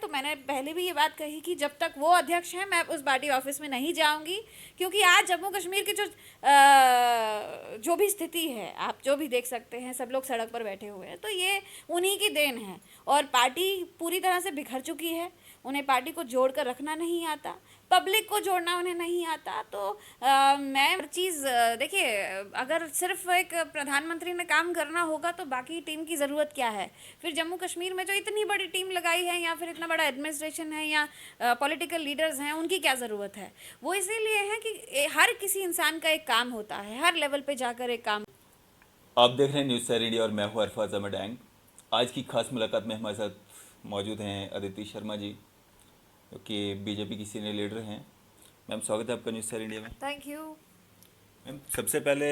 तो मैंने पहले भी ये बात कही कि जब तक वो अध्यक्ष हैं मैं उस पार्टी ऑफिस में नहीं जाऊंगी, क्योंकि आज जम्मू कश्मीर की जो भी स्थिति है, आप जो भी देख सकते हैं, सब लोग सड़क पर बैठे हुए हैं, तो ये उन्हीं की देन है। और पार्टी पूरी तरह से बिखर चुकी है, उन्हें पार्टी को जोड़ कर रखना नहीं आता, पब्लिक को जोड़ना उन्हें नहीं आता। तो मैं हर चीज़ देखिए, अगर सिर्फ एक प्रधानमंत्री ने काम करना होगा तो बाकी टीम की ज़रूरत क्या है? फिर जम्मू कश्मीर में जो इतनी बड़ी टीम लगाई है, या फिर इतना बड़ा एडमिनिस्ट्रेशन है, या पॉलिटिकल लीडर्स हैं, उनकी क्या ज़रूरत है? वो इसीलिए है कि हर किसी इंसान का एक काम होता है, हर लेवल पे जाकर एक काम। आप देख रहे हैं न्यूज़ सैर इंडिया और मैं हूं अरफाज अहमद एंग। आज की खास मुलाकात में हमारे साथ मौजूद हैं अदिति शर्मा जी, जो कि बीजेपी की सीनियर लीडर हैं। मैम, स्वागत है आपका न्यूज़ सैर इंडिया में। Thank you. मैम, सबसे पहले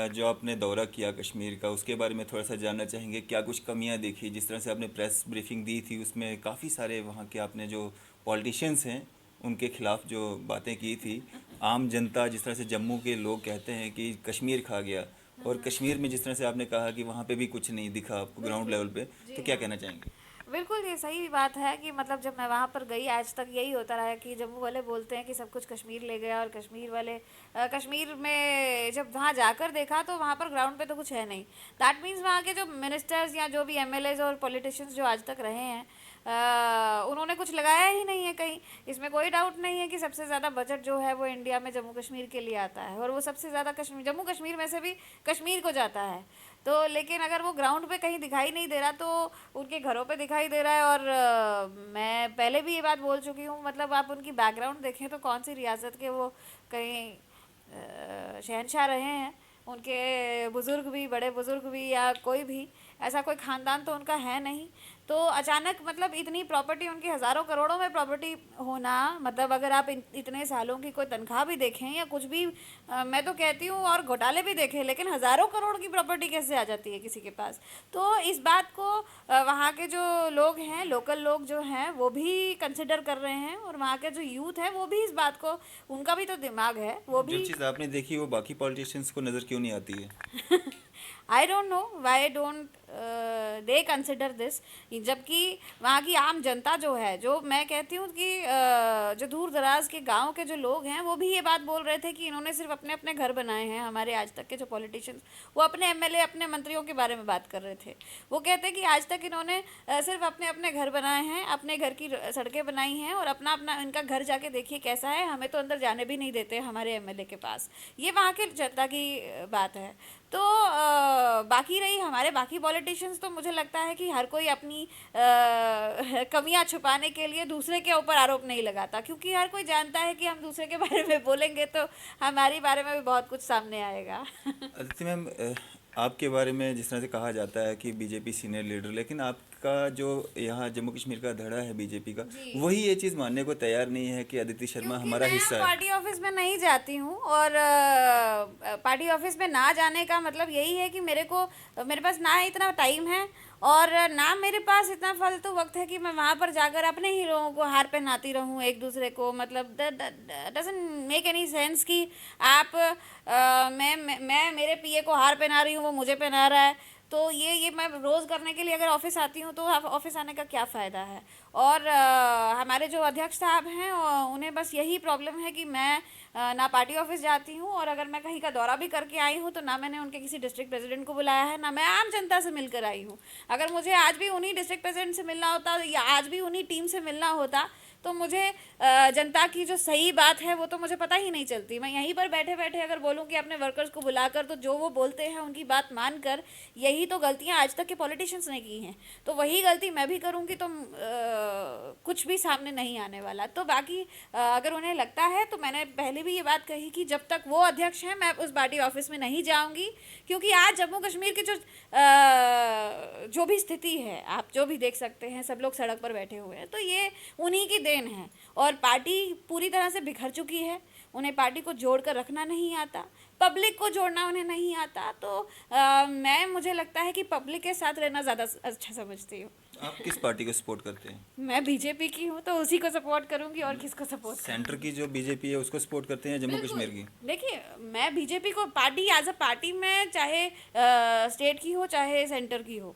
जो आपने दौरा किया कश्मीर का, उसके बारे में थोड़ा सा जानना चाहेंगे। क्या कुछ कमियां देखी? जिस तरह से आपने प्रेस ब्रीफिंग दी थी उसमें काफ़ी सारे वहाँ के आपने जो पॉलिटिशियंस हैं उनके खिलाफ जो बातें की थी, आम जनता जिस तरह से जम्मू के लोग कहते हैं कि कश्मीर खा गया, और कश्मीर में जिस तरह से आपने कहा कि वहाँ पे भी कुछ नहीं दिखा आपको ग्राउंड बिल्कुल। लेवल पे, तो जी क्या हाँ। कहना चाहेंगे? बिल्कुल, ये सही बात है कि मतलब जब मैं वहाँ पर गई, आज तक यही होता रहा है कि जम्मू वाले बोलते हैं कि सब कुछ कश्मीर ले गया, और कश्मीर वाले कश्मीर में जब वहाँ जाकर देखा तो वहाँ पर ग्राउंड पे तो कुछ है नहीं। दैट मीन्स वहाँ के जो मिनिस्टर्स या जो भी एमएलएज और पॉलिटिशियंस जो आज तक रहे हैं, उन्होंने कुछ लगाया ही नहीं है कहीं। इसमें कोई डाउट नहीं है कि सबसे ज़्यादा बजट जो है वो इंडिया में जम्मू कश्मीर के लिए आता है, और वो सबसे ज़्यादा कश्मीर, जम्मू कश्मीर में से भी कश्मीर को जाता है। तो लेकिन अगर वो ग्राउंड पे कहीं दिखाई नहीं दे रहा तो उनके घरों पे दिखाई दे रहा है। और मैं पहले भी ये बात बोल चुकी हूँ, मतलब आप उनकी बैकग्राउंड देखें तो कौन सी रियासत के वो कहीं शहंशाह रहे हैं। उनके बुज़ुर्ग भी, बड़े बुज़ुर्ग भी, या कोई भी ऐसा कोई ख़ानदान तो उनका है नहीं। तो अचानक मतलब इतनी प्रॉपर्टी, उनकी हज़ारों करोड़ों में प्रॉपर्टी होना, मतलब अगर आप इतने सालों की कोई तनख्वाह भी देखें या कुछ भी, मैं तो कहती हूँ और घोटाले भी देखें, लेकिन हज़ारों करोड़ की प्रॉपर्टी कैसे आ जाती है किसी के पास? तो इस बात को वहाँ के जो लोग हैं, लोकल लोग जो हैं, वो भी कंसिडर कर रहे हैं, और वहाँ के जो यूथ है वो भी इस बात को, उनका भी तो दिमाग है, वो जो भी। चीज़ आपने देखी वो बाकी पॉलिटिशियंस को नज़र क्यों नहीं आती है? I don't know why don't they consider this. जबकि वहाँ की आम जनता जो है, जो मैं कहती हूँ कि जो दूर दराज के गांव के जो लोग हैं, वो भी ये बात बोल रहे थे कि इन्होंने सिर्फ अपने अपने घर बनाए हैं। हमारे आज तक के जो पॉलिटिशियंस, वो अपने एमएलए, अपने मंत्रियों के बारे में बात कर रहे थे। वो कहते हैं कि आज तक इन्होंने सिर्फ अपने अपने घर बनाए हैं, अपने घर की सड़कें बनाई हैं, और अपना अपना इनका घर जाके देखिए कैसा है, हमें तो अंदर जाने भी नहीं देते हमारे एमएलए के पास। ये वहाँ के जनता की बात है। तो बाकी रही हमारे बाकी पॉलिटिशियंस, तो मुझे लगता है कि हर कोई अपनी कमियां छुपाने के लिए दूसरे के ऊपर आरोप नहीं लगाता, क्योंकि हर कोई जानता है कि हम दूसरे के बारे में बोलेंगे तो हमारी बारे में भी बहुत कुछ सामने आएगा। अदिति मैम, आपके बारे में जिस तरह से कहा जाता है कि बीजेपी सीनियर लीडर, लेकिन आपका जो यहाँ जम्मू कश्मीर का धड़ा है बीजेपी का, जी। वही ये चीज़ मानने को तैयार नहीं है कि अदिति शर्मा क्योंकि हमारा मैं हिस्सा है। पार्टी ऑफिस में नहीं जाती हूँ, और पार्टी ऑफिस में ना जाने का मतलब यही है कि मेरे पास ना इतना टाइम है, और ना मेरे पास इतना फालतू वक्त है कि मैं वहाँ पर जाकर अपने ही लोगों को हार पहनाती रहूँ एक दूसरे को। मतलब डजंट मेक एनी सेंस कि आप मैं मेरे पीए को हार पहना रही हूँ, वो मुझे पहना रहा है। तो ये मैं रोज़ करने के लिए अगर ऑफिस आती हूँ तो ऑफिस आने का क्या फ़ायदा है? और हमारे जो अध्यक्ष साहब हैं, उन्हें बस यही प्रॉब्लम है कि मैं ना पार्टी ऑफिस जाती हूँ, और अगर मैं कहीं का दौरा भी करके आई हूँ तो ना मैंने उनके किसी डिस्ट्रिक्ट प्रेसिडेंट को बुलाया है, ना मैं आम जनता से मिलकर आई हूँ। अगर मुझे आज भी उन्हीं डिस्ट्रिक्ट प्रेसिडेंट से मिलना होता, या आज भी उन्हीं टीम से मिलना होता, तो मुझे जनता की जो सही बात है वो तो मुझे पता ही नहीं चलती। मैं यहीं पर बैठे बैठे अगर बोलूँ कि अपने वर्कर्स को बुलाकर, तो जो वो बोलते हैं उनकी बात मानकर, यही तो गलतियाँ आज तक के पॉलिटिशियंस ने की हैं, तो वही गलती मैं भी करूँगी तो कुछ भी सामने नहीं आने वाला। तो बाकी अगर उन्हें लगता है, तो मैंने पहले भी ये बात कही कि जब तक वो अध्यक्ष हैं मैं उस पार्टी ऑफिस में नहीं जाऊंगी, क्योंकि आज जम्मू कश्मीर की जो भी स्थिति है, आप जो भी देख सकते हैं, सब लोग सड़क पर बैठे हुए हैं, तो ये उन्हीं की देन है। और पार्टी पूरी तरह से बिखर चुकी है, उन्हें पार्टी को जोड़ कर रखना नहीं आता, पब्लिक को जोड़ना उन्हें नहीं आता। तो मुझे लगता है कि पब्लिक के साथ रहना ज़्यादा अच्छा समझती हूँ। आप किस पार्टी को सपोर्ट करते हैं? मैं बीजेपी की हूँ तो उसी को सपोर्ट करूँगी, और किसको सपोर्ट सेंटर करूँगी? की जो बीजेपी है उसको सपोर्ट करते हैं, जम्मू बिल्कुल। कश्मीर की? देखिए, मैं बीजेपी को पार्टी एज अ पार्टी में, चाहे स्टेट की हो चाहे सेंटर की हो,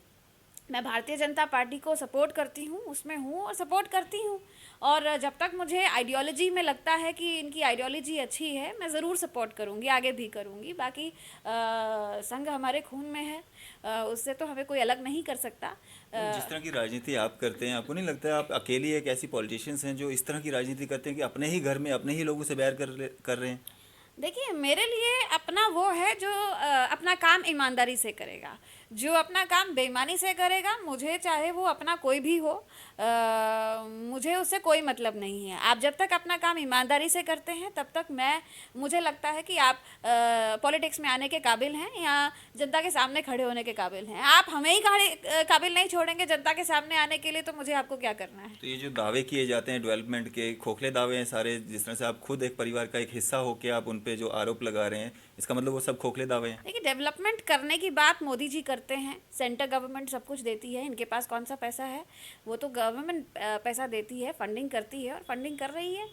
मैं भारतीय जनता पार्टी को सपोर्ट करती हूँ, उसमें हूँ और सपोर्ट करती हूँ। और जब तक मुझे आइडियोलॉजी में लगता है कि इनकी आइडियोलॉजी अच्छी है, मैं ज़रूर सपोर्ट करूँगी, आगे भी करूँगी। बाकी संघ हमारे खून में है, उससे तो हमें कोई अलग नहीं कर सकता। मैम, जिस तरह की राजनीति आप करते हैं, आपको नहीं लगता है आप अकेली एक ऐसी पॉलिटिशियंस हैं जो इस तरह की राजनीति करते हैं कि अपने ही घर में अपने ही लोगों से बैर कर रहे हैं? देखिए, मेरे लिए अपना वो है जो अपना काम ईमानदारी से करेगा, जो अपना काम बेईमानी से करेगा, मुझे चाहे वो अपना कोई भी हो, मुझे उससे कोई मतलब नहीं है। आप जब तक अपना काम ईमानदारी से करते हैं तब तक मुझे लगता है कि आप पॉलिटिक्स में आने के काबिल हैं या जनता के सामने खड़े होने के काबिल हैं। आप हमें ही काबिल नहीं छोड़ेंगे जनता के सामने आने के लिए, तो मुझे आपको क्या करना है। तो ये जो दावे किए जाते हैं डेवलपमेंट के, खोखले दावे हैं सारे, जिस तरह से आप खुद एक परिवार का एक हिस्सा होकर आप उन पे जो आरोप लगा रहे हैं, इसका मतलब वो सब खोखले दावे हैं? देखिए, डेवलपमेंट करने की बात मोदी जी करते हैं, सेंटर गवर्नमेंट सब कुछ देती है, इनके पास कौन सा पैसा है? वो तो गवर्नमेंट पैसा देती है, फंडिंग करती है और फंडिंग कर रही है,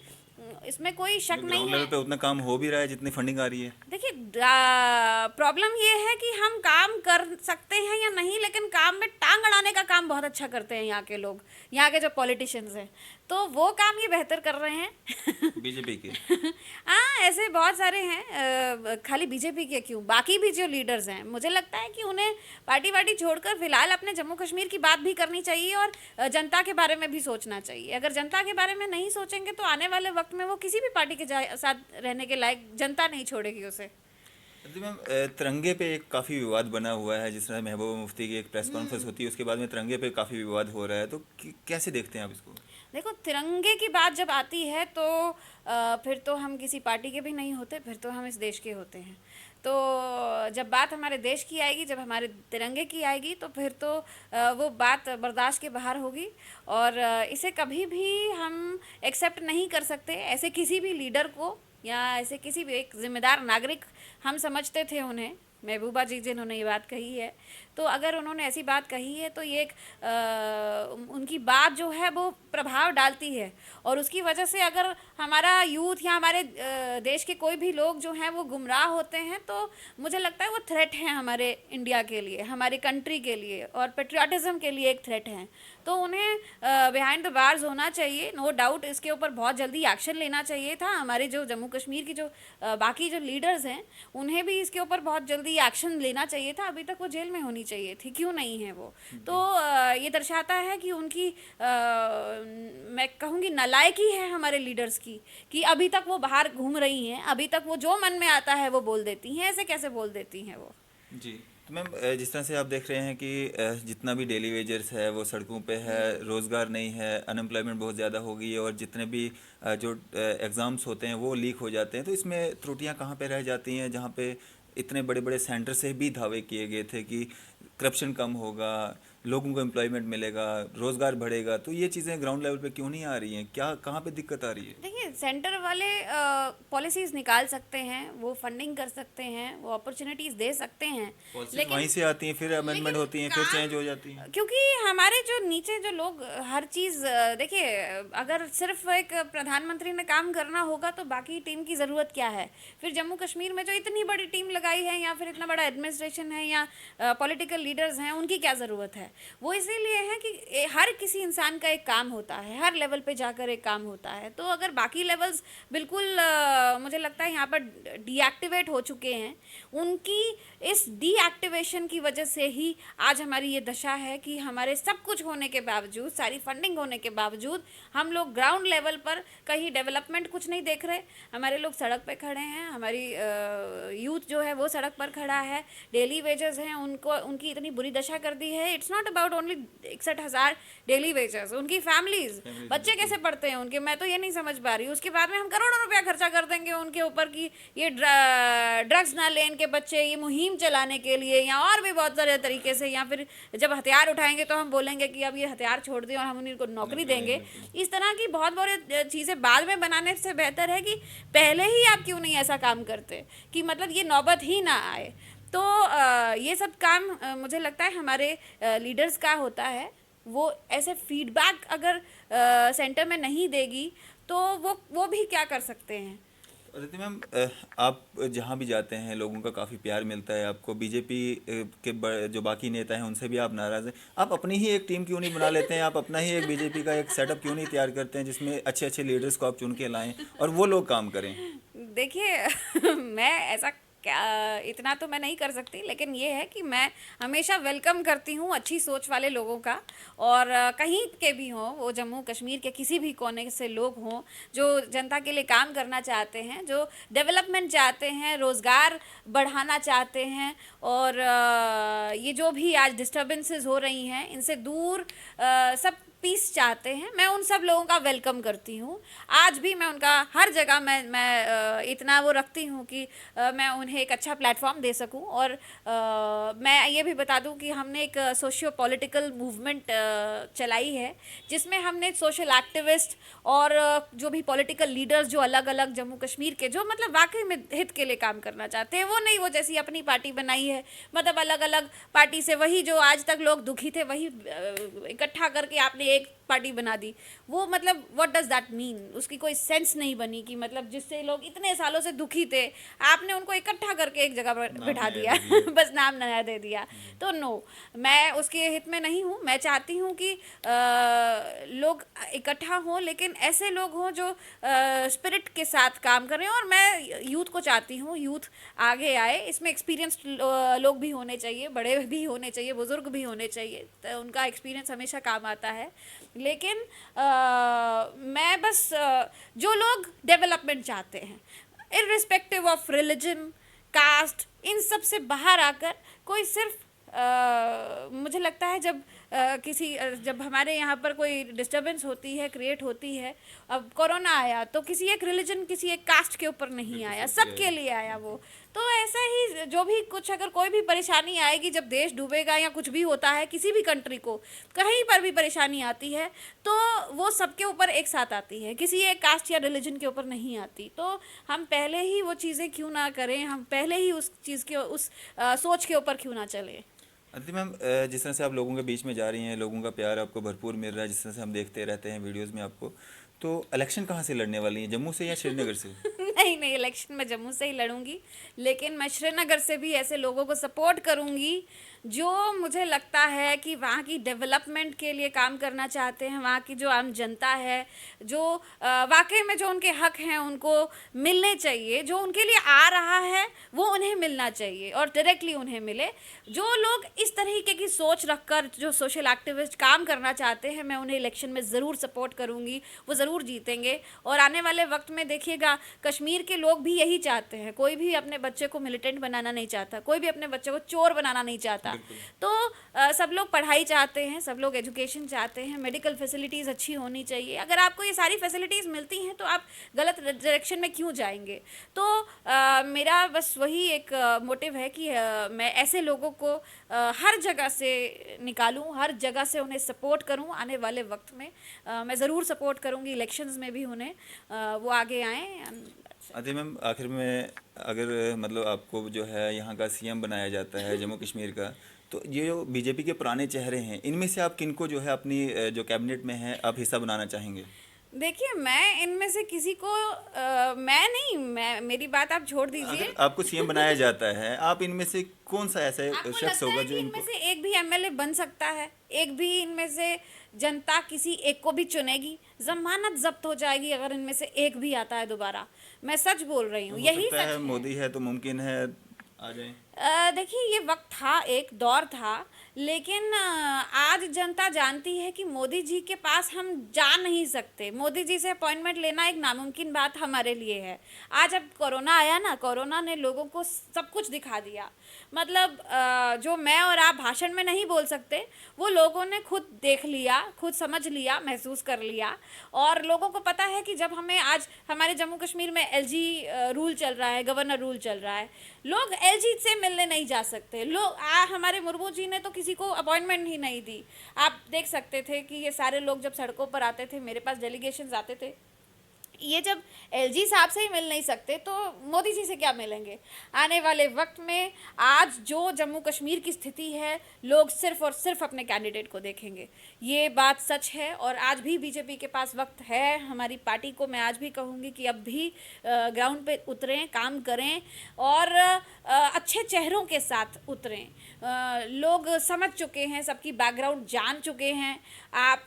इसमें कोई शक नहीं ग्राउंड लेवल है। पे उतना काम हो भी रहा है जितनी फंडिंग आ रही है? देखिए, प्रॉब्लम ये है कि हम काम कर सकते हैं या नहीं, लेकिन काम में टांग अड़ाने का काम बहुत अच्छा करते हैं यहाँ के लोग, यहाँ के जो पॉलिटिशियंस हैं, तो वो काम ये बेहतर कर रहे हैं। बीजेपी के? हाँ, ऐसे बहुत सारे हैं, खाली बीजेपी के क्यों, बाकी भी जो लीडर्स हैं, मुझे लगता है कि उन्हें पार्टी वार्टी छोड़कर फिलहाल अपने जम्मू कश्मीर की बात भी करनी चाहिए और जनता के बारे में भी सोचना चाहिए। अगर जनता के बारे में नहीं सोचेंगे तो आने वाले वक्त में वो किसी भी पार्टी के साथ रहने के लायक जनता नहीं छोड़ेगी उसे। जी मैम, तिरंगे पे एक काफ़ी विवाद बना हुआ है। जिस तरह महबूबा मुफ्ती की एक प्रेस कॉन्फ्रेंस होती है, उसके बाद में तिरंगे पे काफ़ी विवाद हो रहा है, तो कैसे देखते हैं आप इसको? देखो, तिरंगे की बात जब आती है तो फिर तो हम किसी पार्टी के भी नहीं होते, फिर तो हम इस देश के होते हैं। तो जब बात हमारे देश की आएगी, जब हमारे तिरंगे की आएगी, तो फिर तो वो बात बर्दाश्त के बाहर होगी और इसे कभी भी हम एक्सेप्ट नहीं कर सकते। ऐसे किसी भी लीडर को या ऐसे किसी भी एक जिम्मेदार नागरिक हम समझते थे उन्हें, महबूबा जी जिन्होंने ये बात कही है, तो अगर उन्होंने ऐसी बात कही है तो ये एक उनकी बात जो है वो प्रभाव डालती है और उसकी वजह से अगर हमारा यूथ या हमारे देश के कोई भी लोग जो हैं वो गुमराह होते हैं, तो मुझे लगता है वो थ्रेट हैं हमारे इंडिया के लिए, हमारी कंट्री के लिए और पेट्रियाटिज़म के लिए एक थ्रेट हैं। तो उन्हें बिहाइंड द बार्स होना चाहिए, नो डाउट। इसके ऊपर बहुत जल्दी एक्शन लेना चाहिए था। हमारे जो जम्मू कश्मीर की जो बाकी जो लीडर्स हैं, उन्हें भी इसके ऊपर बहुत जल्दी एक्शन लेना चाहिए था। अभी तक वो जेल में होनी चाहिए थी, क्यों नहीं है वो? तो ये दर्शाता है कि उनकी मैं कहूँगी नालायकी है हमारे लीडर्स की, कि अभी तक वो बाहर घूम रही हैं, अभी तक वो जो मन में आता है वो बोल देती हैं। ऐसे कैसे बोल देती हैं वो? जी। तो मैम, जिस तरह से आप देख रहे हैं कि जितना भी डेली वेजर्स है वो सड़कों पे है, रोज़गार नहीं है, अनएम्प्लॉयमेंट बहुत ज़्यादा हो गई है और जितने भी जो एग्ज़ाम्स होते हैं वो लीक हो जाते हैं, तो इसमें त्रुटियां कहाँ पे रह जाती हैं? जहाँ पे इतने बड़े बड़े सेंटर से भी दावे किए गए थे कि करप्शन कम होगा, लोगों को एम्प्लॉयमेंट मिलेगा, रोज़गार बढ़ेगा, तो ये चीज़ें ग्राउंड लेवल पे क्यों नहीं आ रही हैं? क्या कहाँ पे दिक्कत आ रही है? देखिए, सेंटर वाले पॉलिसीज़ निकाल सकते हैं, वो फंडिंग कर सकते हैं, वो अपॉर्चुनिटीज़ दे सकते हैं, पॉलिसीज लेकिन वहीं से आती हैं, फिर अमेंडमेंट होती हैं, फिर चेंज हो जाती हैं। क्योंकि हमारे जो नीचे जो लोग हर चीज़ देखिए, अगर सिर्फ एक प्रधानमंत्री ने काम करना होगा तो बाकी टीम की ज़रूरत क्या है? फिर जम्मू कश्मीर में जो इतनी बड़ी टीम लगाई है या फिर इतना बड़ा एडमिनिस्ट्रेशन है या पॉलिटिकल लीडर्स हैं, उनकी क्या ज़रूरत है? वो इसीलिए है कि हर किसी इंसान का एक काम होता है, हर लेवल पे जाकर एक काम होता है। तो अगर बाकी लेवल्स बिल्कुल मुझे लगता है यहाँ पर डीएक्टिवेट हो चुके हैं, उनकी इस डीएक्टिवेशन की वजह से ही आज हमारी ये दशा है कि हमारे सब कुछ होने के बावजूद, सारी फंडिंग होने के बावजूद, हम लोग ग्राउंड लेवल पर कहीं डेवलपमेंट कुछ नहीं देख रहे। हमारे लोग सड़क पे खड़े हैं, हमारी यूथ जो है वो सड़क पर खड़ा है, डेली वेजेस हैं, उनको उनकी इतनी बुरी दशा कर दी है। It's not about only 61,000 daily wages, उनकी फैमिलीज, बच्चे कैसे पढ़ते हैं उनके, मैं तो ये नहीं समझ पा रही। उसके बाद में हम करोड़ों रुपया खर्चा कर देंगे उनके ऊपर कि ये ड्रग्स ना लें इनके बच्चे, ये मुहिम चलाने के लिए या और भी बहुत सारे तरीके से, या फिर जब हथियार उठाएंगे तो हम बोलेंगे कि अब ये हथियार छोड़ दें और हम उनको नौकरी देंगे। इस तरह की बहुत बड़ी चीज़ें बाद में बनाने से बेहतर है कि पहले ही आप क्यों नहीं ऐसा काम करते कि मतलब ये नौबत ही ना आए। तो ये सब काम मुझे लगता है हमारे लीडर्स का होता है। वो ऐसे फीडबैक अगर सेंटर में नहीं देगी तो वो भी क्या कर सकते हैं? तो अदिति मैम, आप जहाँ भी जाते हैं लोगों का काफ़ी प्यार मिलता है आपको। बीजेपी के जो बाकी नेता हैं उनसे भी आप नाराज़ हैं। आप अपनी ही एक टीम क्यों नहीं बना लेते हैं? आप अपना ही एक बीजेपी का एक सेटअप क्यों नहीं तैयार करते हैं जिसमें अच्छे अच्छे लीडर्स को आप चुन के लाएं और वो लोग काम करें? देखिए मैं ऐसा क्या, इतना तो मैं नहीं कर सकती, लेकिन ये है कि मैं हमेशा वेलकम करती हूँ अच्छी सोच वाले लोगों का। और कहीं के भी हों, वो जम्मू कश्मीर के किसी भी कोने से लोग हों जो जनता के लिए काम करना चाहते हैं, जो डेवलपमेंट चाहते हैं, रोज़गार बढ़ाना चाहते हैं। और ये जो भी आज डिस्टर्बेंसेस हो रही हैं इनसे दूर सब पीस चाहते हैं, मैं उन सब लोगों का वेलकम करती हूँ। आज भी मैं उनका हर जगह मैं इतना वो रखती हूँ कि मैं उन्हें एक अच्छा प्लेटफॉर्म दे सकूँ। और मैं ये भी बता दूँ कि हमने एक सोशियो पॉलिटिकल मूवमेंट चलाई है जिसमें हमने सोशल एक्टिविस्ट और जो भी पॉलिटिकल लीडर्स जो अलग अलग जम्मू कश्मीर के जो मतलब वाकई में हित के लिए काम करना चाहते हैं, वो नहीं वो जैसी अपनी पार्टी बनाई है, मतलब अलग अलग पार्टी से वही जो आज तक लोग दुखी थे वही इकट्ठा करके आपने एक पार्टी बना दी। वो मतलब व्हाट डज दैट मीन? उसकी कोई सेंस नहीं बनी कि मतलब जिससे लोग इतने सालों से दुखी थे आपने उनको इकट्ठा करके एक जगह पर नाम बिठा नया दिया। दे दिया। बस नाम नया दे दिया। तो नो, मैं उसके हित में नहीं हूँ। मैं चाहती हूँ कि लोग इकट्ठा हों, लेकिन ऐसे लोग हों जो स्पिरिट के साथ काम करें। और मैं यूथ को चाहती हूँ यूथ आगे आए, इसमें एक्सपीरियंस्ड लोग भी होने चाहिए, बड़े भी होने चाहिए, बुजुर्ग भी होने चाहिए, तो उनका एक्सपीरियंस हमेशा काम आता है। लेकिन मैं बस जो लोग डेवलपमेंट चाहते हैं इररिस्पेक्टिव ऑफ रिलीजन, कास्ट, इन सब से बाहर आकर कोई सिर्फ मुझे लगता है जब हमारे यहाँ पर कोई डिस्टरबेंस होती है, क्रिएट होती है, अब कोरोना आया तो किसी एक रिलीजन, किसी एक कास्ट के ऊपर नहीं बिल्कुल आया, सबके सबके आए। लिए आया वो। तो ऐसा ही जो भी कुछ अगर कोई भी परेशानी आएगी, जब देश डूबेगा या कुछ भी होता है किसी भी कंट्री को, कहीं पर भी परेशानी आती है तो वो सबके ऊपर एक साथ आती है, किसी एक कास्ट या रिलीजन के ऊपर नहीं आती। तो हम पहले ही वो चीज़ें क्यों ना करें, हम पहले ही उस चीज़ के उस सोच के ऊपर क्यों ना चलें। अदिति मैम, जिस तरह से आप लोगों के बीच में जा रही हैं, लोगों का प्यार आपको भरपूर मिल रहा है, जिस तरह से हम देखते रहते हैं वीडियोस में आपको, तो इलेक्शन कहाँ से लड़ने वाली हैं, जम्मू से या श्रीनगर से? नहीं नहीं, इलेक्शन मैं जम्मू से ही लड़ूंगी, लेकिन मैं श्रीनगर से भी ऐसे लोगों को सपोर्ट करूंगी जो मुझे लगता है कि वहाँ की डेवलपमेंट के लिए काम करना चाहते हैं। वहाँ की जो आम जनता है, जो वाकई में जो उनके हक हैं उनको मिलने चाहिए, जो उनके लिए आ रहा है वो उन्हें मिलना चाहिए और डायरेक्टली उन्हें मिले। जो लोग इस तरीके की सोच रखकर जो सोशल एक्टिविस्ट काम करना चाहते हैं, मैं उन्हें इलेक्शन में ज़रूर सपोर्ट करूंगी, वो ज़रूर जीतेंगे। और आने वाले वक्त में देखिएगा, कश्मीर के लोग भी यही चाहते हैं, कोई भी अपने बच्चे को मिलिटेंट बनाना नहीं चाहता, कोई भी अपने बच्चे को चोर बनाना नहीं चाहता। बिल्कुल। तो सब लोग पढ़ाई चाहते हैं, सब लोग एजुकेशन चाहते हैं, मेडिकल फैसिलिटीज़ अच्छी होनी चाहिए। अगर आपको ये सारी फैसिलिटीज़ मिलती हैं तो आप गलत डायरेक्शन में क्यों जाएंगे? तो मेरा बस वही एक मोटिव है कि मैं ऐसे लोगों को हर जगह से निकालूं, हर जगह से उन्हें सपोर्ट करूं। आने वाले वक्त में मैं ज़रूर सपोर्ट करूंगी, इलेक्शंस में भी उन्हें वो आगे आएँ। अदिति मैम, आखिर में अगर मतलब आपको जो है यहाँ का सीएम बनाया जाता है जम्मू कश्मीर का, तो ये जो बीजेपी के पुराने चेहरे हैं इनमें से आप किनको जो है अपनी जो कैबिनेट में है आप हिस्सा बनाना चाहेंगे? देखिए, मैं इनमें से किसी को मैं नहीं, मैं मेरी बात आप छोड़ दीजिए। अगर आपको सीएम बनाया जाता है, आप इनमें से कौन सा ऐसा आपको शख्स लगता होगा है जो कि इनमें इनको? से एक भी एमएलए बन सकता है? एक भी इनमें से जनता किसी एक को भी चुनेगी? जमानत जब्त हो जाएगी अगर इनमें से एक भी आता है दोबारा। मैं सच बोल रही हूँ, हो यही सकता है सच है। मोदी है तो मुमकिन है आ जाए। देखिए, ये वक्त था, एक दौर था, लेकिन आज जनता जानती है कि मोदी जी के पास हम जा नहीं सकते। मोदी जी से अपॉइंटमेंट लेना एक नामुमकिन बात हमारे लिए है। आज अब कोरोना आया ना, कोरोना ने लोगों को सब कुछ दिखा दिया। मतलब जो मैं और आप भाषण में नहीं बोल सकते, वो लोगों ने खुद देख लिया, खुद समझ लिया, महसूस कर लिया। और लोगों को पता है कि जब हमें आज हमारे जम्मू कश्मीर में एलजी रूल चल रहा है, गवर्नर रूल चल रहा है, लोग एलजी से मिलने नहीं जा सकते। लोग हमारे मुर्मू जी ने तो किसी को अपॉइंटमेंट ही नहीं दी। आप देख सकते थे कि ये सारे लोग जब सड़कों पर आते थे, मेरे पास डेलीगेशंस आते थे, ये जब एलजी साहब से ही मिल नहीं सकते तो मोदी जी से क्या मिलेंगे? आने वाले वक्त में आज जो जम्मू कश्मीर की स्थिति है, लोग सिर्फ और सिर्फ अपने कैंडिडेट को देखेंगे। ये बात सच है और आज भी बीजेपी के पास वक्त है। हमारी पार्टी को मैं आज भी कहूँगी कि अब भी ग्राउंड पे उतरें, काम करें और अच्छे चेहरों के साथ उतरें। लोग समझ चुके हैं, सबकी बैकग्राउंड जान चुके हैं। आप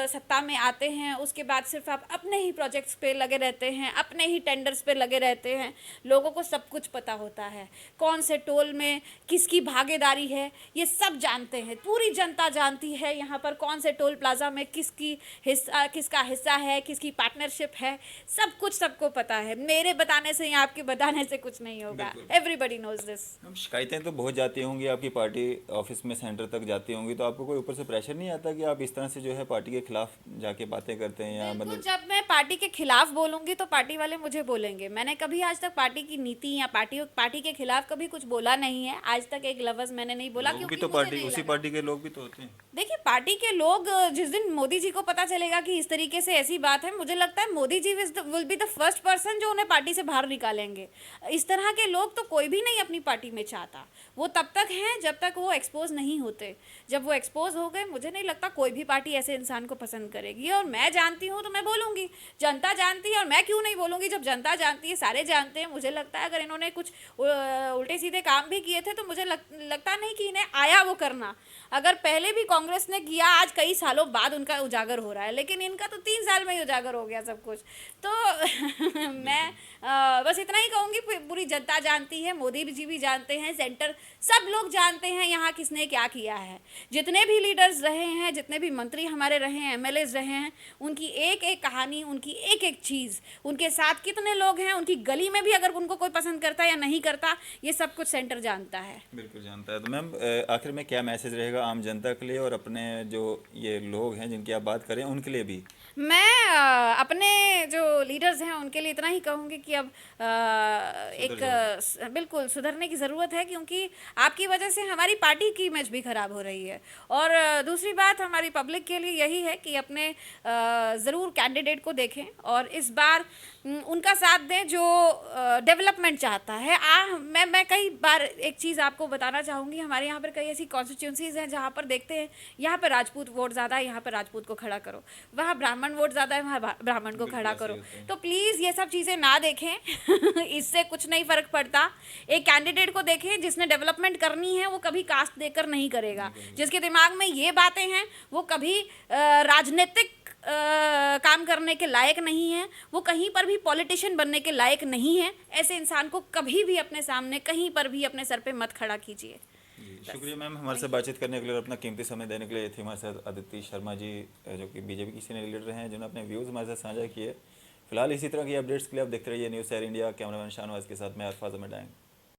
सत्ता में आते हैं, उसके बाद सिर्फ आप अपने ही प्रोजेक्ट्स पे लगे रहते हैं, अपने ही टेंडर्स पे लगे रहते हैं। लोगों को सब कुछ पता होता है, कौन से टोल में किसकी भागीदारी है, ये सब जानते हैं। पूरी जनता जानती है यहाँ पर कौन से टोल प्लाजा में किसका हिस्सा है, किसकी पार्टनरशिप है, सब कुछ सबको पता है। मेरे बताने से या आपके बताने से कुछ नहीं होगा। बिल्कुल। Everybody knows this. अब शिकायतें तो बहुत जाती होंगी, आपकी पार्टी ऑफिस में सेंटर तक जाती होंगी, तो आपको कोई ऊपर से प्रेशर नहीं आता कि आप इस तरह से जो है पार्टी के खिलाफ जाके बातें करते हैं या बिल्कुल, मतलब? जब मैं पार्टी के खिलाफ बोलूंगी तो पार्टी वाले मुझे बोलेंगे। मैंने कभी आज तक पार्टी की नीति या पार्टी के खिलाफ कभी कुछ बोला नहीं है। आज तक एक लफ्ज मैंने नहीं बोला, लोग भी क्योंकि तो मुझे पार्टी, नहीं उसी लगा। पार्टी के लोग भी तो होते हैं। देखिए, पार्टी के लोग जिस दिन मोदी जी को पता चलेगा कि इस तरीके से ऐसी बात है, मुझे लगता है Modi ji will be the first person जो उन्हें पार्टी से बाहर निकालेंगे। इस तरह के लोग तो कोई भी नहीं अपनी पार्टी में चाहता। वो तब तक हैं जब तक वो एक्सपोज नहीं होते। जब वो एक्सपोज हो गए, मुझे नहीं लगता कोई भी पार्टी ऐसे इंसान को पसंद करेगी। और मैं जानती हूँ तो मैं बोलूँगी, जनता जानती है और मैं क्यों नहीं बोलूँगी जब जनता जानती है, सारे जानते हैं। मुझे लगता है अगर इन्होंने कुछ उल्टे सीधे काम भी किए थे तो मुझे लगता नहीं कि इन्हें आया वो करना। अगर पहले भी कांग्रेस ने किया, आज कई सालों बाद उनका उजागर हो रहा है, लेकिन इनका तो 3 साल में ही उजागर हो गया सब कुछ। तो मैं बस इतना ही कहूँगी, पूरी जनता जानती है, मोदी जी भी जानते हैं, सेंटर सब लोग जानते हैं यहाँ किसने क्या किया है। जितने भी लीडर्स रहे हैं, जितने भी मंत्री हमारे रहे हैं, एमएलएज रहे हैं, उनकी एक एक कहानी, उनकी एक एक चीज़, उनके साथ कितने लोग हैं, उनकी गली में भी अगर उनको कोई पसंद करता है या नहीं करता, ये सब कुछ सेंटर जानता है। बिल्कुल जानता है। तो मैम आखिर में क्या मैसेज रहेगा आम जनता के लिए और अपने जो ये लोग हैं जिनकी आप बात करें उनके लिए भी? मैं अपने जो लीडर्स हैं उनके लिए इतना ही कहूँगी कि अब सुधर जाओ। बिल्कुल सुधरने की ज़रूरत है, क्योंकि आपकी वजह से हमारी पार्टी की इमेज भी ख़राब हो रही है। और दूसरी बात हमारी पब्लिक के लिए यही है कि अपने ज़रूर कैंडिडेट को देखें और इस बार उनका साथ दें जो डेवलपमेंट चाहता है। मैं कई बार एक चीज़ आपको बताना चाहूँगी, हमारे यहाँ पर कई ऐसी कॉन्स्टिट्यूंसीज़ हैं जहाँ पर देखते हैं यहाँ पर राजपूत वोट ज़्यादा है, यहाँ पर राजपूत को खड़ा करो, वहाँ ब्राह्मण वोट ज़्यादा है, वहाँ ब्राह्मण को बिल्कुल खड़ा ऐसे करो। ही होता है। तो प्लीज़ ये सब चीज़ें ना देखें इससे कुछ नहीं फ़र्क पड़ता। एक कैंडिडेट को देखें जिसने डेवलपमेंट करनी है, वो कभी कास्ट देकर नहीं करेगा। जिसके दिमाग में ये बातें हैं वो कभी राजनीतिक काम करने के लायक नहीं है, वो कहीं पर भी पॉलिटिशियन बनने के लायक नहीं है। ऐसे इंसान को कभी भी अपने सामने कहीं पर भी अपने सर पे मत खड़ा कीजिए। जी शुक्रिया मैम, हमारे साथ बातचीत करने के लिए और अपना कीमती समय देने के लिए। थे हमारे साथ अदिति शर्मा जी, जो कि बीजेपी की सीनियर लीडर हैं, जिन्होंने अपने व्यूज़ हमारे साथ साझा किए। फिलहाल इसी तरह की अपडेट्स के लिए आप देखते रहिए न्यूज़ शहर इंडिया। कैमरामैन शाहनवाज के साथ मैं अरफाज अहमद।